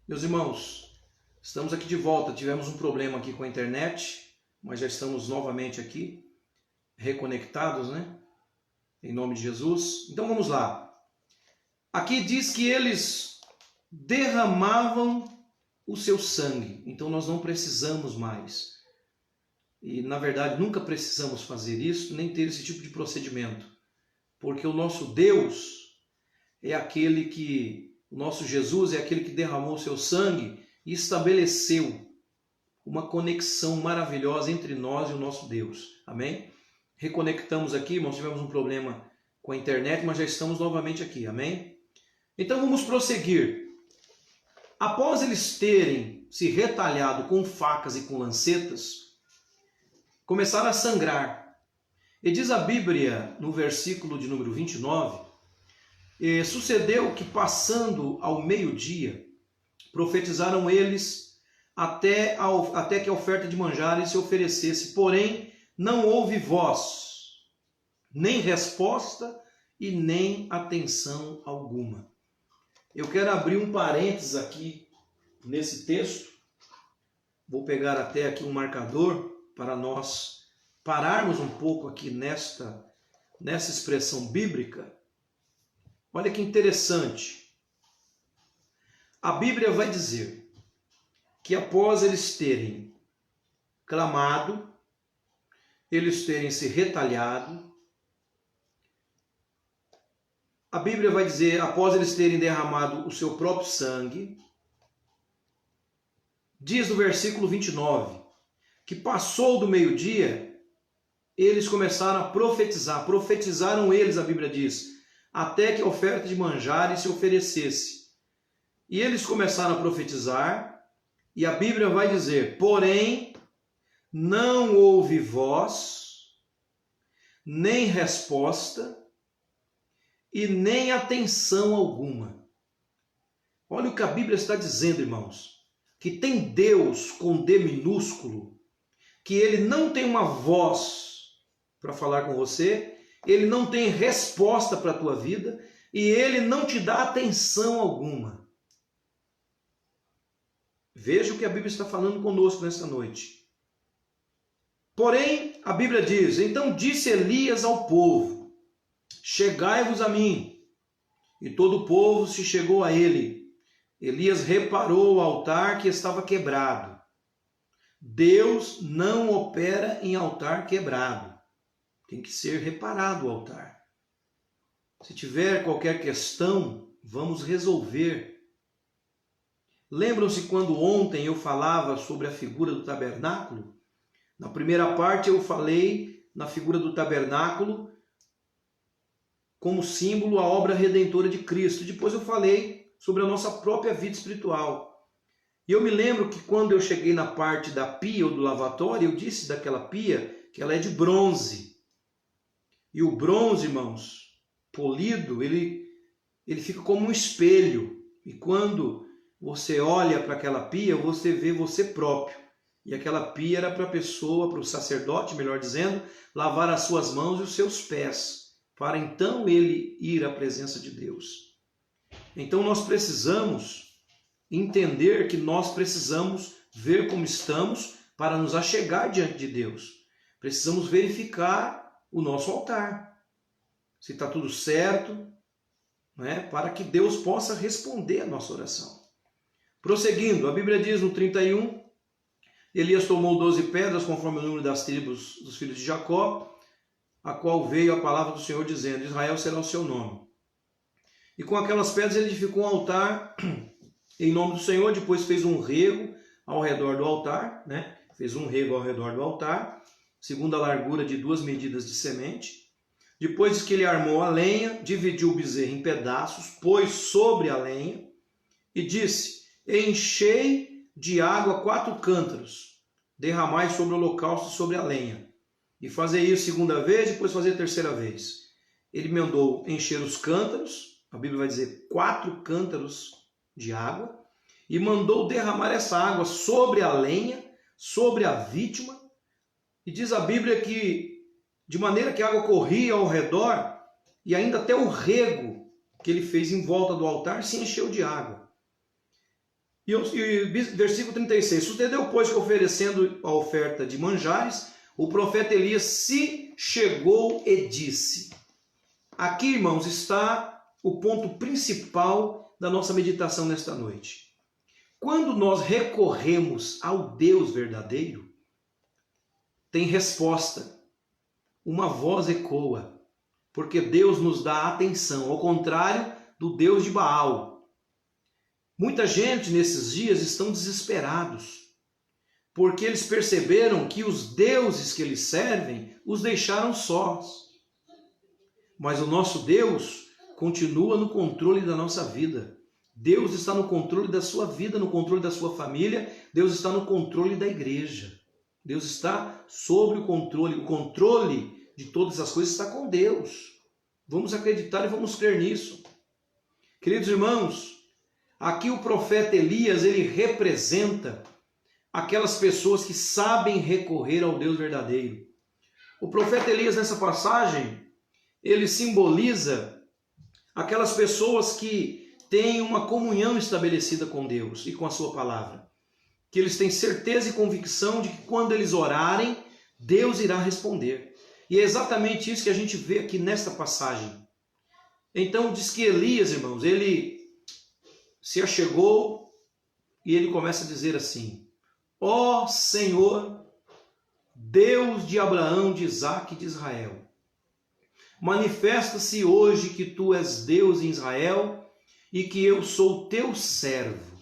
Meus irmãos, estamos aqui de volta. Tivemos um problema aqui com a internet, mas já estamos novamente aqui, reconectados, né? Em nome de Jesus. Então vamos lá. Aqui diz que eles derramavam o seu sangue. Então nós não precisamos mais. E na verdade nunca precisamos fazer isso, nem ter esse tipo de procedimento. Porque o nosso Deus é aquele que... O nosso Jesus é aquele que derramou o seu sangue e estabeleceu uma conexão maravilhosa entre nós e o nosso Deus. Amém? Reconectamos aqui, irmãos, tivemos um problema com a internet, mas já estamos novamente aqui. Amém? Então vamos prosseguir. Após eles terem se retalhado com facas e com lancetas, começaram a sangrar. E diz a Bíblia, no versículo de número 29, sucedeu que, passando ao meio-dia, profetizaram eles até que a oferta de manjares se oferecesse. Porém, não houve voz, nem resposta e nem atenção alguma. Eu quero abrir um parênteses aqui nesse texto. Vou pegar até aqui um marcador para nós pararmos um pouco aqui nessa expressão bíblica. Olha que interessante. A Bíblia vai dizer que após eles terem clamado, eles terem se retalhado, a Bíblia vai dizer, após eles terem derramado o seu próprio sangue, diz no versículo 29, que passou do meio-dia, eles começaram a profetizar. Profetizaram eles, a Bíblia diz, até que a oferta de manjares se oferecesse. E eles começaram a profetizar, e a Bíblia vai dizer, porém, não houve voz, nem resposta, e nem atenção alguma. Olha o que a Bíblia está dizendo, irmãos, que tem Deus com D minúsculo, que ele não tem uma voz para falar com você, ele não tem resposta para a tua vida e ele não te dá atenção alguma. Veja o que a Bíblia está falando conosco nesta noite. Porém, a Bíblia diz, então disse Elias ao povo, chegai-vos a mim. E todo o povo se chegou a ele. Elias reparou o altar que estava quebrado. Deus não opera em altar quebrado. Tem que ser reparado o altar. Se tiver qualquer questão, vamos resolver. Lembram-se quando ontem eu falava sobre a figura do tabernáculo? Na primeira parte eu falei na figura do tabernáculo como símbolo a obra redentora de Cristo. Depois eu falei sobre a nossa própria vida espiritual. E eu me lembro que quando eu cheguei na parte da pia ou do lavatório, eu disse daquela pia que ela é de bronze. E o bronze, irmãos, polido, ele fica como um espelho. E quando você olha para aquela pia, você vê você próprio. E aquela pia era para a pessoa, para o sacerdote, melhor dizendo, lavar as suas mãos e os seus pés, para então ele ir à presença de Deus. Então nós precisamos entender que nós precisamos ver como estamos para nos achegar diante de Deus. Precisamos verificar o nosso altar, se está tudo certo, né, para que Deus possa responder a nossa oração. Prosseguindo, a Bíblia diz no 31, Elias tomou 12 pedras, conforme o número das tribos dos filhos de Jacó, a qual veio a palavra do Senhor dizendo, Israel será o seu nome. E com aquelas pedras ele edificou um altar em nome do Senhor, depois fez um rego ao redor do altar, né? Fez um rego ao redor do altar, segundo a largura de 2 medidas de semente. Depois que ele armou a lenha, dividiu o bezerro em pedaços, pôs sobre a lenha e disse, enchei de água 4 cântaros, derramai sobre o holocausto e sobre a lenha. E fazer isso segunda vez, depois fazer a terceira vez. Ele mandou encher os cântaros, a Bíblia vai dizer 4 cântaros de água, e mandou derramar essa água sobre a lenha, sobre a vítima. E diz a Bíblia que, de maneira que a água corria ao redor, e ainda até o rego que ele fez em volta do altar se encheu de água. E versículo 36. Sucedeu, pois, que oferecendo a oferta de manjares, o profeta Elias se chegou e disse. Aqui, irmãos, está o ponto principal da nossa meditação nesta noite. Quando nós recorremos ao Deus verdadeiro, tem resposta. Uma voz ecoa, porque Deus nos dá atenção, ao contrário do Deus de Baal. Muita gente nesses dias estão desesperados, porque eles perceberam que os deuses que eles servem os deixaram sós. Mas o nosso Deus continua no controle da nossa vida. Deus está no controle da sua vida, no controle da sua família. Deus está no controle da igreja. Deus está sobre o controle. O controle de todas as coisas está com Deus. Vamos acreditar e vamos crer nisso. Queridos irmãos, aqui o profeta Elias, ele representa aquelas pessoas que sabem recorrer ao Deus verdadeiro. O profeta Elias, nessa passagem, ele simboliza aquelas pessoas que têm uma comunhão estabelecida com Deus e com a sua palavra. Que eles têm certeza e convicção de que quando eles orarem, Deus irá responder. E é exatamente isso que a gente vê aqui nesta passagem. Então diz que Elias, irmãos, ele se achegou e ele começa a dizer assim: ó Senhor, Deus de Abraão, de Isaque e de Israel, manifesta-se hoje que tu és Deus em Israel e que eu sou teu servo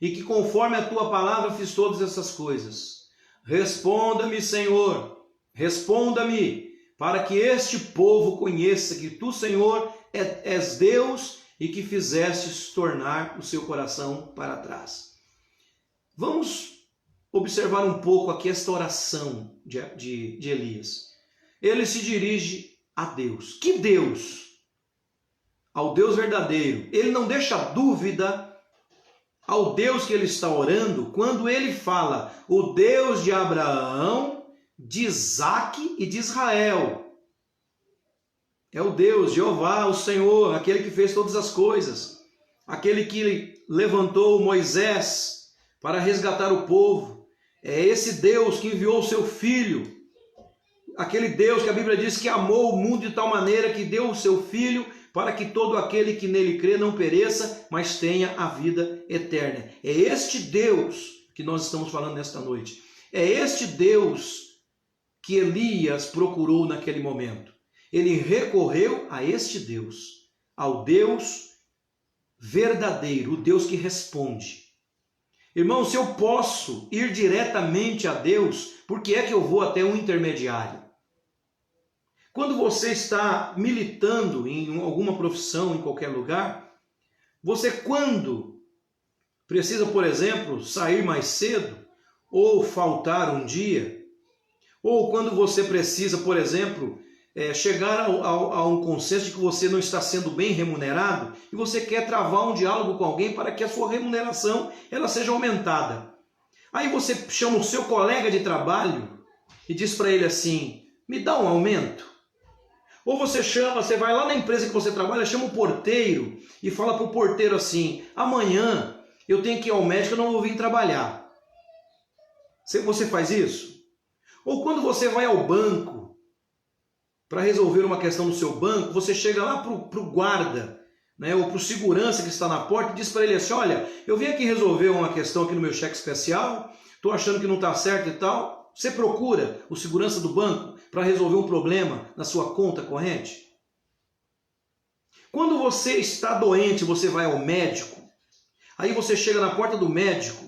e que conforme a tua palavra fiz todas essas coisas. Responda-me, Senhor, responda-me, para que este povo conheça que tu, Senhor, és Deus e que fizestes tornar o seu coração para trás. Vamos observar um pouco aqui esta oração de Elias. Ele se dirige a Deus. Que Deus? Ao Deus verdadeiro. Ele não deixa dúvida ao Deus que ele está orando quando ele fala o Deus de Abraão, de Isaque e de Israel. É o Deus, Jeová, o Senhor, aquele que fez todas as coisas, aquele que levantou Moisés para resgatar o povo. É esse Deus que enviou o seu Filho, aquele Deus que a Bíblia diz que amou o mundo de tal maneira que deu o seu Filho para que todo aquele que nele crê não pereça, mas tenha a vida eterna. É este Deus que nós estamos falando nesta noite. É este Deus que Elias procurou naquele momento. Ele recorreu a este Deus, ao Deus verdadeiro, o Deus que responde. Irmão, se eu posso ir diretamente a Deus, por que é que eu vou até um intermediário? Quando você está militando em alguma profissão, em qualquer lugar, você quando precisa, por exemplo, sair mais cedo, ou faltar um dia, ou quando você precisa, por exemplo, chegar a um consenso de que você não está sendo bem remunerado e você quer travar um diálogo com alguém para que a sua remuneração ela seja aumentada. Aí você chama o seu colega de trabalho e diz para ele assim: me dá um aumento. Ou você vai lá na empresa que você trabalha, chama o porteiro e fala para o porteiro assim: amanhã eu tenho que ir ao médico, eu não vou vir trabalhar. Você faz isso? Ou quando você vai ao banco para resolver uma questão no seu banco, você chega lá para o guarda, né, ou para o segurança que está na porta e diz para ele assim: olha, eu vim aqui resolver uma questão aqui no meu cheque especial, estou achando que não está certo e tal. Você procura o segurança do banco para resolver um problema na sua conta corrente? Quando você está doente, você vai ao médico, aí você chega na porta do médico,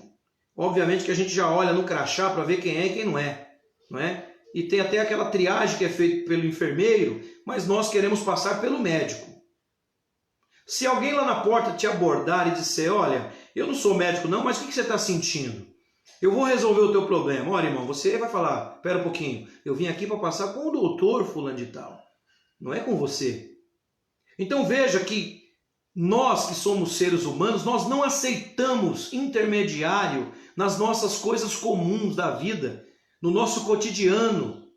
obviamente que a gente já olha no crachá para ver quem é e quem não é, não é? E tem até aquela triagem que é feita pelo enfermeiro, mas nós queremos passar pelo médico. Se alguém lá na porta te abordar e disser: olha, eu não sou médico não, mas o que você está sentindo? Eu vou resolver o teu problema. Olha, irmão, você vai falar: espera um pouquinho, eu vim aqui para passar com o doutor fulano de tal, não é com você. Então veja que nós que somos seres humanos, nós não aceitamos intermediário nas nossas coisas comuns da vida, no nosso cotidiano.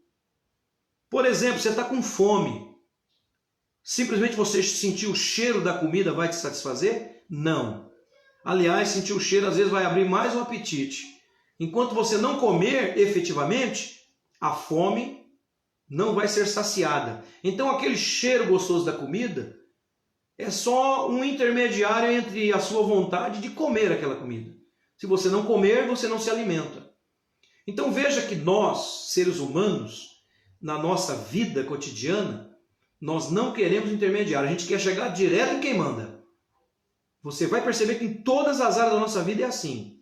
Por exemplo, você está com fome. Simplesmente você sentir o cheiro da comida vai te satisfazer? Não. Aliás, sentir o cheiro às vezes vai abrir mais o apetite. Enquanto você não comer efetivamente, a fome não vai ser saciada. Então aquele cheiro gostoso da comida é só um intermediário entre a sua vontade de comer aquela comida. Se você não comer, você não se alimenta. Então veja que nós, seres humanos, na nossa vida cotidiana, nós não queremos intermediário. A gente quer chegar direto em quem manda. Você vai perceber que em todas as áreas da nossa vida é assim.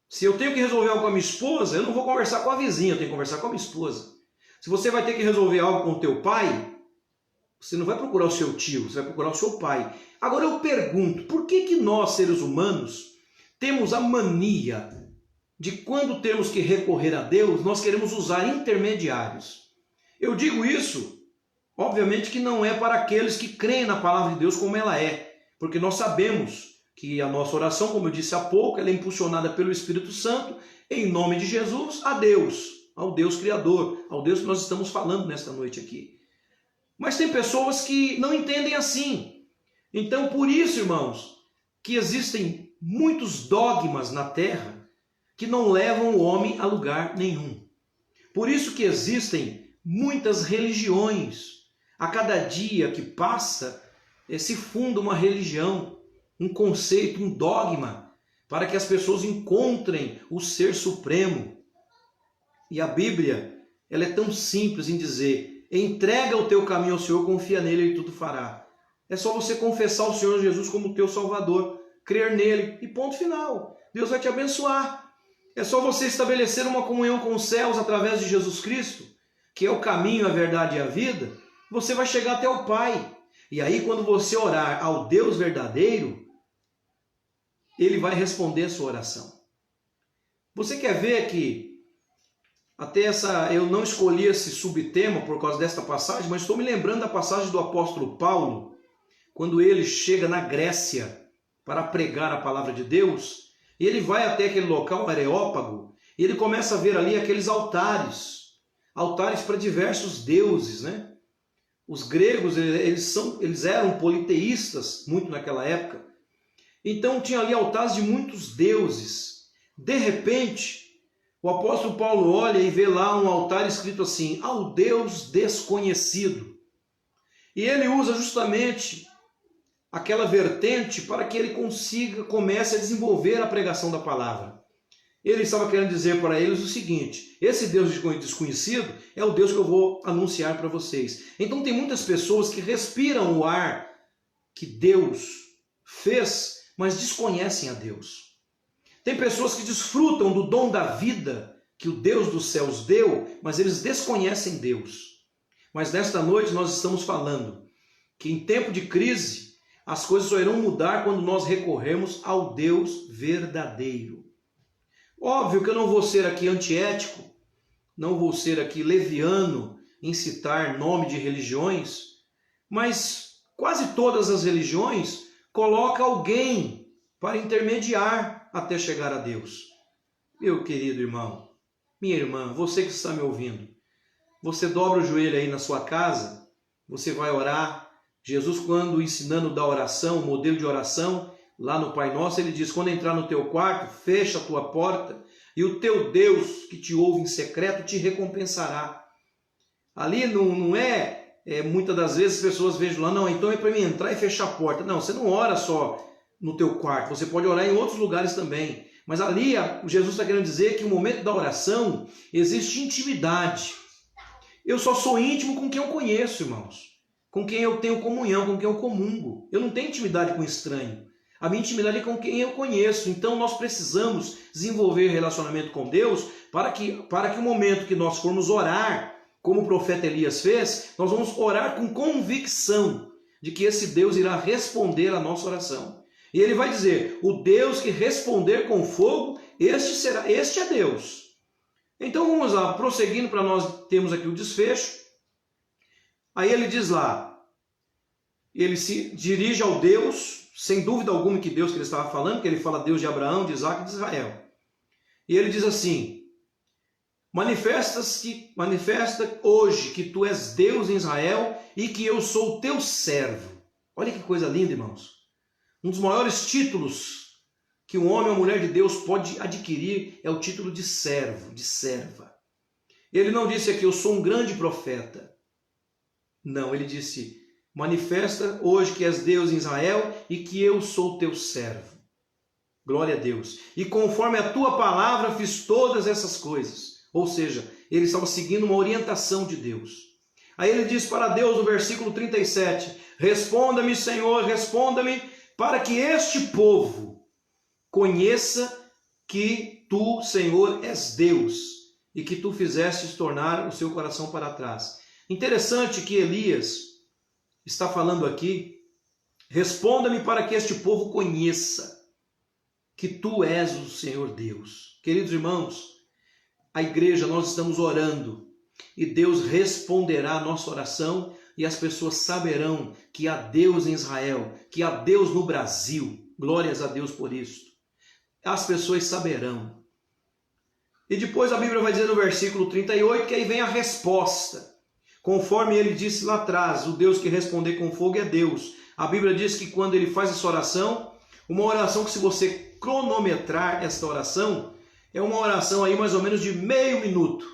Se eu tenho que resolver algo com a minha esposa, eu não vou conversar com a vizinha, eu tenho que conversar com a minha esposa. Se você vai ter que resolver algo com o teu pai, você não vai procurar o seu tio, você vai procurar o seu pai. Agora eu pergunto, por que nós, seres humanos, temos a mania de quando temos que recorrer a Deus, nós queremos usar intermediários? Eu digo isso, obviamente que não é para aqueles que creem na palavra de Deus como ela é, porque nós sabemos que a nossa oração, como eu disse há pouco, ela é impulsionada pelo Espírito Santo, em nome de Jesus, a Deus, ao Deus Criador, ao Deus que nós estamos falando nesta noite aqui. Mas tem pessoas que não entendem assim. Então, por isso, irmãos, que existem muitos dogmas na terra que não levam o homem a lugar nenhum. Por isso que existem muitas religiões. A cada dia que passa, se funda uma religião, um conceito, um dogma, para que as pessoas encontrem o Ser Supremo. E a Bíblia, ela é tão simples em dizer: entrega o teu caminho ao Senhor, confia nele e ele tudo fará. É só você confessar o Senhor Jesus como teu Salvador, crer nele e ponto final. Deus vai te abençoar. É só você estabelecer uma comunhão com os céus através de Jesus Cristo, que é o caminho, a verdade e a vida. Você vai chegar até o Pai. E aí, quando você orar ao Deus verdadeiro, Ele vai responder a sua oração. Você quer ver que eu não escolhi esse subtema por causa desta passagem, mas estou me lembrando da passagem do apóstolo Paulo, quando ele chega na Grécia para pregar a palavra de Deus, e ele vai até aquele local, Areópago, e ele começa a ver ali aqueles altares para diversos deuses, né? Os gregos, eles eram politeístas muito naquela época. Então tinha ali altares de muitos deuses. De repente, o apóstolo Paulo olha e vê lá um altar escrito assim: ao Deus desconhecido. E ele usa justamente aquela vertente para que ele comece a desenvolver a pregação da palavra. Ele estava querendo dizer para eles o seguinte: esse Deus desconhecido é o Deus que eu vou anunciar para vocês. Então tem muitas pessoas que respiram o ar que Deus fez, mas desconhecem a Deus. Tem pessoas que desfrutam do dom da vida que o Deus dos céus deu, mas eles desconhecem Deus. Mas nesta noite nós estamos falando que em tempo de crise as coisas só irão mudar quando nós recorrermos ao Deus verdadeiro. Óbvio que eu não vou ser aqui antiético, não vou ser aqui leviano em citar nome de religiões, mas quase todas as religiões colocam alguém para intermediar até chegar a Deus. Meu querido irmão, minha irmã, você que está me ouvindo, você dobra o joelho aí na sua casa, você vai orar. Jesus, quando ensinando da oração, o modelo de oração, lá no Pai Nosso, ele diz: quando entrar no teu quarto, fecha a tua porta e o teu Deus que te ouve em secreto te recompensará. Ali não é muitas das vezes as pessoas vejam lá: não, então é para mim entrar e fechar a porta. Não, você não ora só no teu quarto, você pode orar em outros lugares também. Mas ali Jesus está querendo dizer que no momento da oração existe intimidade. Eu só sou íntimo com quem eu conheço, irmãos. Com quem eu tenho comunhão, com quem eu comungo. Eu não tenho intimidade com estranho. A minha intimidade é com quem eu conheço. Então nós precisamos desenvolver relacionamento com Deus para que o momento que nós formos orar, como o profeta Elias fez, nós vamos orar com convicção de que esse Deus irá responder a nossa oração. E ele vai dizer: o Deus que responder com fogo, este é Deus. Então vamos lá, prosseguindo para nós termos aqui o desfecho. Aí ele diz lá, ele se dirige ao Deus, sem dúvida alguma que Deus que ele estava falando, que ele fala Deus de Abraão, de Isaac e de Israel. E ele diz assim: manifesta hoje que tu és Deus em Israel e que eu sou teu servo. Olha que coisa linda, irmãos. Um dos maiores títulos que um homem ou mulher de Deus pode adquirir é o título de servo, de serva. Ele não disse aqui, eu sou um grande profeta. Não, ele disse, manifesta hoje que és Deus em Israel e que eu sou teu servo. Glória a Deus. E conforme a tua palavra fiz todas essas coisas. Ou seja, ele estava seguindo uma orientação de Deus. Aí ele diz para Deus no versículo 37, responda-me, Senhor, responda-me, para que este povo conheça que tu, Senhor, és Deus e que tu fizestes tornar o seu coração para trás. Interessante que Elias está falando aqui, responda-me para que este povo conheça que tu és o Senhor Deus. Queridos irmãos, a igreja, nós estamos orando e Deus responderá a nossa oração e as pessoas saberão que há Deus em Israel, que há Deus no Brasil. Glórias a Deus por isso. As pessoas saberão. E depois a Bíblia vai dizer no versículo 38 que aí vem a resposta. Conforme ele disse lá atrás, o Deus que responder com fogo é Deus. A Bíblia diz que quando ele faz essa oração, uma oração que se você cronometrar esta oração, é uma oração aí mais ou menos de meio minuto.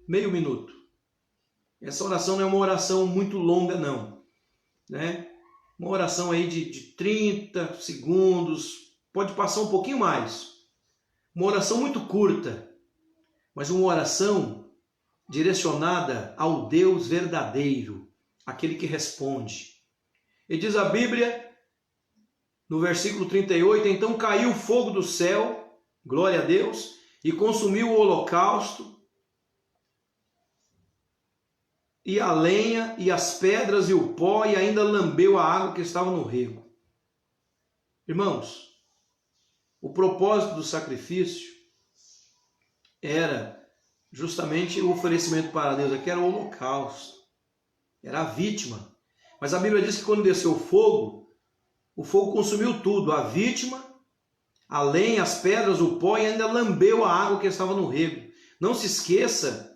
Meio minuto. Essa oração não é uma oração muito longa não. Né? Uma oração aí de 30 segundos, pode passar um pouquinho mais. Uma oração muito curta, mas uma oração direcionada ao Deus verdadeiro, aquele que responde. E diz a Bíblia, no versículo 38, então caiu fogo do céu, glória a Deus, e consumiu o holocausto, e a lenha, e as pedras, e o pó, e ainda lambeu a água que estava no rego. Irmãos, o propósito do sacrifício era justamente o oferecimento para Deus, aqui era o holocausto, era a vítima. Mas a Bíblia diz que quando desceu o fogo consumiu tudo, a vítima, a lenha, as pedras, o pó, e ainda lambeu a água que estava no rego. Não se esqueça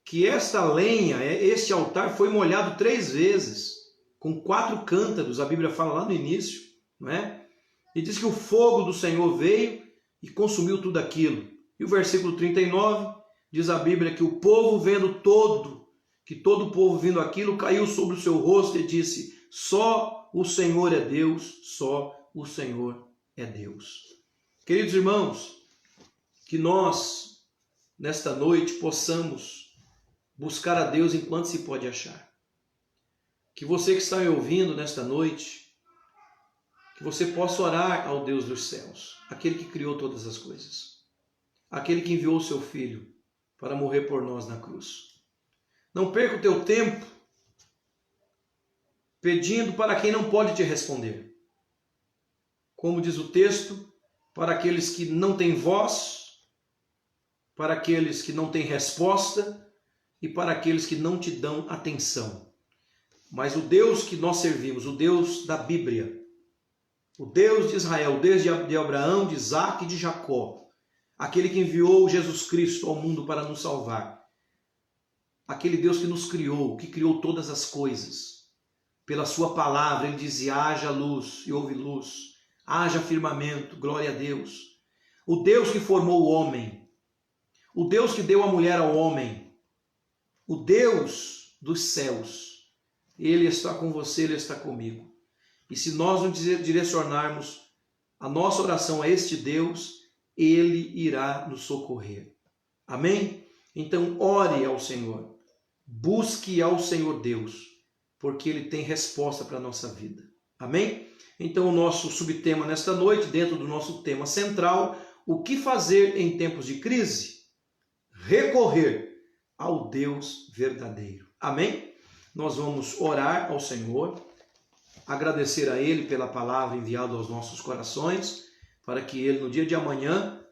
que esta lenha, este altar foi molhado 3 vezes, com 4 cântaros, a Bíblia fala lá no início, não é? E diz que o fogo do Senhor veio e consumiu tudo aquilo. E o versículo 39 diz a Bíblia que o povo vendo que todo o povo vendo aquilo, caiu sobre o seu rosto e disse, só o Senhor é Deus, só o Senhor é Deus. Queridos irmãos, que nós, nesta noite, possamos buscar a Deus enquanto se pode achar. Que você que está me ouvindo nesta noite, que você possa orar ao Deus dos céus, aquele que criou todas as coisas, aquele que enviou o seu Filho para morrer por nós na cruz. Não perca o teu tempo pedindo para quem não pode te responder. Como diz o texto, para aqueles que não têm voz, para aqueles que não têm resposta e para aqueles que não te dão atenção. Mas o Deus que nós servimos, o Deus da Bíblia, o Deus de Israel, o Deus de Abraão, de Isaac e de Jacó, aquele que enviou Jesus Cristo ao mundo para nos salvar, aquele Deus que nos criou, que criou todas as coisas, pela sua palavra, ele dizia, haja luz e houve luz, haja firmamento, glória a Deus. O Deus que formou o homem, o Deus que deu a mulher ao homem, o Deus dos céus, ele está com você, ele está comigo. E se nós não direcionarmos a nossa oração a este Deus, ele irá nos socorrer. Amém? Então ore ao Senhor, busque ao Senhor Deus, porque ele tem resposta para a nossa vida. Amém? Então o nosso subtema nesta noite, dentro do nosso tema central, o que fazer em tempos de crise? Recorrer ao Deus verdadeiro. Amém? Nós vamos orar ao Senhor, agradecer a Ele pela palavra enviada aos nossos corações, para que Ele no dia de amanhã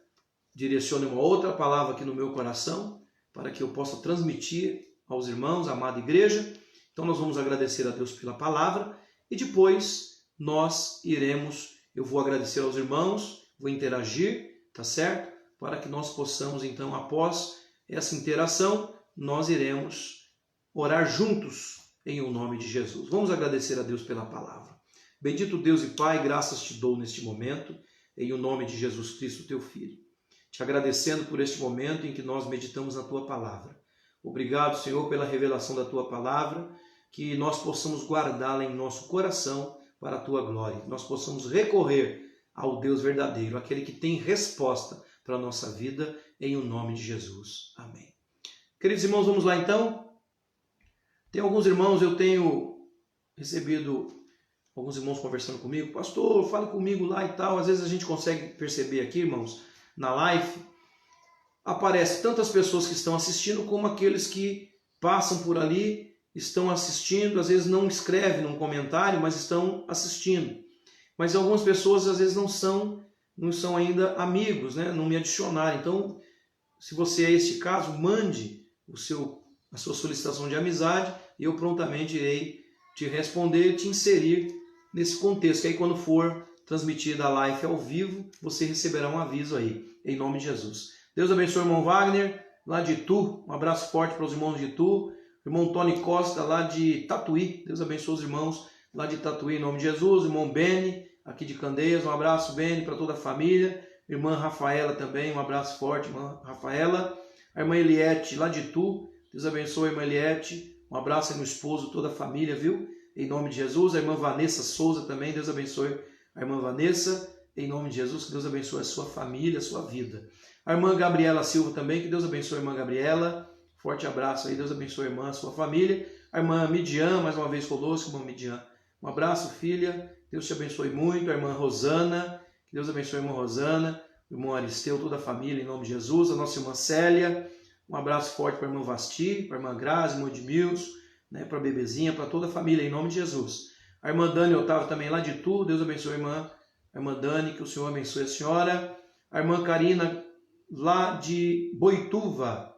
direcione uma outra palavra aqui no meu coração, para que eu possa transmitir aos irmãos, à amada igreja. Então nós vamos agradecer a Deus pela palavra e depois eu vou agradecer aos irmãos, vou interagir, tá certo? Para que nós possamos então, após essa interação, nós iremos orar juntos em o nome de Jesus. Vamos agradecer a Deus pela palavra. Bendito Deus e Pai, graças te dou neste momento, em o nome de Jesus Cristo, teu Filho. Te agradecendo por este momento em que nós meditamos na tua palavra. Obrigado, Senhor, pela revelação da tua palavra, que nós possamos guardá-la em nosso coração para a tua glória. Que nós possamos recorrer ao Deus verdadeiro, aquele que tem resposta para a nossa vida, em o nome de Jesus. Amém. Queridos irmãos, vamos lá então? Tem alguns irmãos, eu tenho recebido alguns irmãos conversando comigo, pastor, fala comigo lá e tal. Às vezes a gente consegue perceber aqui, irmãos, na live, aparece tantas pessoas que estão assistindo como aqueles que passam por ali, estão assistindo, às vezes não escrevem num comentário, mas estão assistindo. Mas algumas pessoas às vezes não são ainda amigos, né? Não me adicionaram. Então, se você é este caso, mande a sua solicitação de amizade e eu prontamente irei te responder, te inserir nesse contexto. Que aí quando for transmitida a live ao vivo, você receberá um aviso aí, em nome de Jesus. Deus abençoe o irmão Wagner, lá de Itu. Um abraço forte para os irmãos de Itu. Irmão Tony Costa, lá de Tatuí. Deus abençoe os irmãos lá de Tatuí, em nome de Jesus. Irmão Beni, aqui de Candeias. Um abraço, Beni, para toda a família. Irmã Rafaela também, um abraço forte, irmã Rafaela. A irmã Eliette, lá de Itu. Deus abençoe a irmã Eliette. Um abraço aí no esposo, toda a família, viu? Em nome de Jesus. A irmã Vanessa Souza também. Deus abençoe a irmã Vanessa. Em nome de Jesus, que Deus abençoe a sua família, a sua vida. A irmã Gabriela Silva também, que Deus abençoe a irmã Gabriela. Forte abraço aí, Deus abençoe a irmã, a sua família. A irmã Midian, mais uma vez conosco, irmã Midian. Um abraço, filha. Deus te abençoe muito. A irmã Rosana, que Deus abençoe a irmã Rosana. O irmão Aristeu, toda a família, em nome de Jesus. A nossa irmã Célia. Um abraço forte para a irmã Vasti, para a irmã Grazi, irmã Edmilson, né, para a bebezinha, para toda a família, em nome de Jesus. A irmã Dani Otávio também lá de Itu. Deus abençoe a irmã Dani, que o Senhor abençoe a senhora. A irmã Karina, lá de Boituva.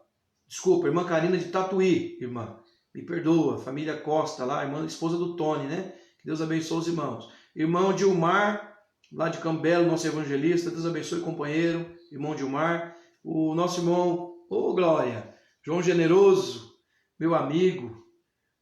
Desculpa, irmã Karina de Tatuí, irmã. Me perdoa. Família Costa lá, irmã, esposa do Tony, né? Que Deus abençoe os irmãos. Irmão Dilmar, lá de Cambelo, nosso evangelista. Deus abençoe, companheiro. Irmão Dilmar. O nosso irmão, Glória, João Generoso, meu amigo,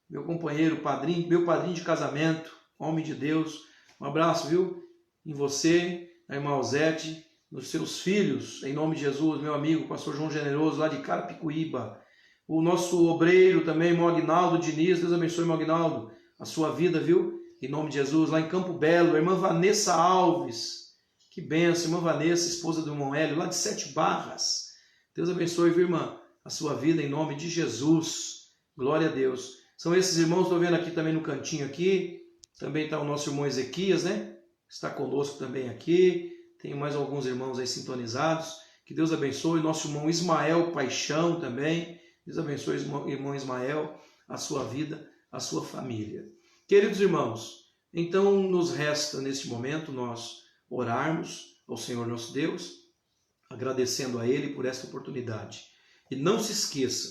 meu companheiro, padrinho, meu padrinho de casamento, homem de Deus. Um abraço, viu? Em você, a irmã Alzete, nos seus filhos, em nome de Jesus, meu amigo, pastor João Generoso, lá de Carapicuíba. O nosso obreiro também, irmão Aguinaldo Diniz. Deus abençoe, irmão Aguinaldo, a sua vida, viu? Em nome de Jesus, lá em Campo Belo, a irmã Vanessa Alves. Que benção, irmã Vanessa, esposa do irmão Hélio, lá de Sete Barras. Deus abençoe, viu, irmã, a sua vida, em nome de Jesus. Glória a Deus. São esses irmãos, estou vendo aqui também no cantinho aqui. Também está o nosso irmão Ezequias, né? Está conosco também aqui. Tem mais alguns irmãos aí sintonizados. Que Deus abençoe. Nosso irmão Ismael Paixão também. Deus abençoe, irmão Ismael, a sua vida, a sua família. Queridos irmãos, então nos resta neste momento nós orarmos ao Senhor nosso Deus, agradecendo a Ele por esta oportunidade. E não se esqueça,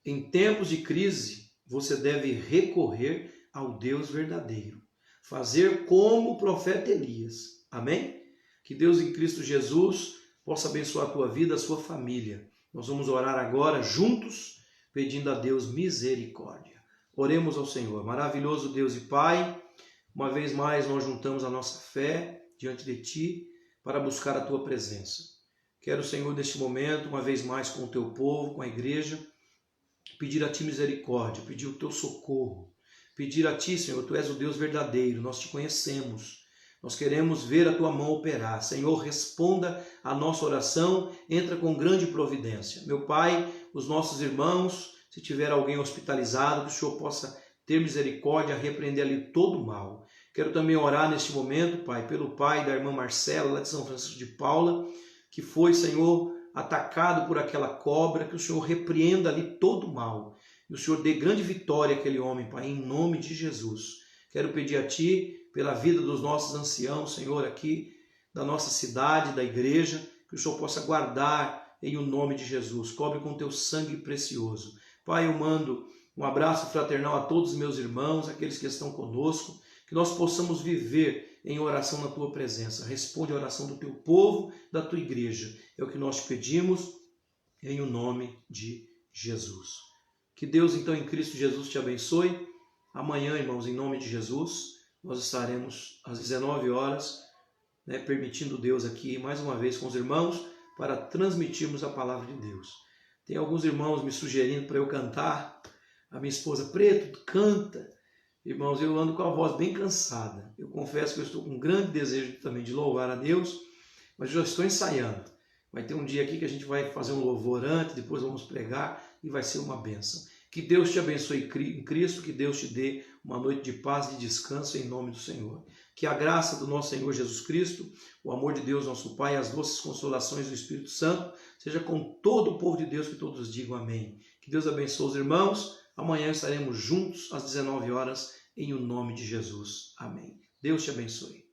em tempos de crise, você deve recorrer ao Deus verdadeiro. Fazer como o profeta Elias. Amém? Que Deus em Cristo Jesus possa abençoar a tua vida, a sua família. Nós vamos orar agora juntos, pedindo a Deus misericórdia. Oremos ao Senhor. Maravilhoso Deus e Pai, uma vez mais nós juntamos a nossa fé diante de Ti para buscar a Tua presença. Quero, Senhor, neste momento, uma vez mais com o Teu povo, com a igreja, pedir a Ti misericórdia, pedir o Teu socorro, pedir a Ti, Senhor, Tu és o Deus verdadeiro, nós Te conhecemos, nós queremos ver a Tua mão operar. Senhor, responda a nossa oração, entra com grande providência. Meu Pai, os nossos irmãos, se tiver alguém hospitalizado, que o Senhor possa ter misericórdia, repreender ali todo o mal. Quero também orar neste momento, Pai, pelo pai da irmã Marcela, lá de São Francisco de Paula, que foi, Senhor, atacado por aquela cobra, que o Senhor repreenda ali todo o mal. E o Senhor dê grande vitória àquele homem, Pai, em nome de Jesus. Quero pedir a Ti, pela vida dos nossos anciãos, Senhor, aqui da nossa cidade, da igreja, que o Senhor possa guardar em o nome de Jesus. Cobre com Teu sangue precioso. Pai, eu mando um abraço fraternal a todos os meus irmãos, aqueles que estão conosco, que nós possamos viver em oração na Tua presença. Responde a oração do Teu povo, da Tua igreja. É o que nós te pedimos em o nome de Jesus. Que Deus, então, em Cristo Jesus te abençoe. Amanhã, irmãos, em nome de Jesus, nós estaremos às 19 horas, né, permitindo Deus aqui mais uma vez com os irmãos para transmitirmos a palavra de Deus. Tem alguns irmãos me sugerindo para eu cantar. A minha esposa, Preto, canta. Irmãos, eu ando com a voz bem cansada. Eu confesso que eu estou com um grande desejo também de louvar a Deus, mas eu já estou ensaiando. Vai ter um dia aqui que a gente vai fazer um louvor antes, depois vamos pregar e vai ser uma bênção. Que Deus te abençoe em Cristo, que Deus te dê uma noite de paz e de descanso em nome do Senhor. Que a graça do nosso Senhor Jesus Cristo, o amor de Deus nosso Pai, as doces consolações do Espírito Santo, seja com todo o povo de Deus, que todos digam amém. Que Deus abençoe os irmãos. Amanhã estaremos juntos às 19 horas em o nome de Jesus. Amém. Deus te abençoe.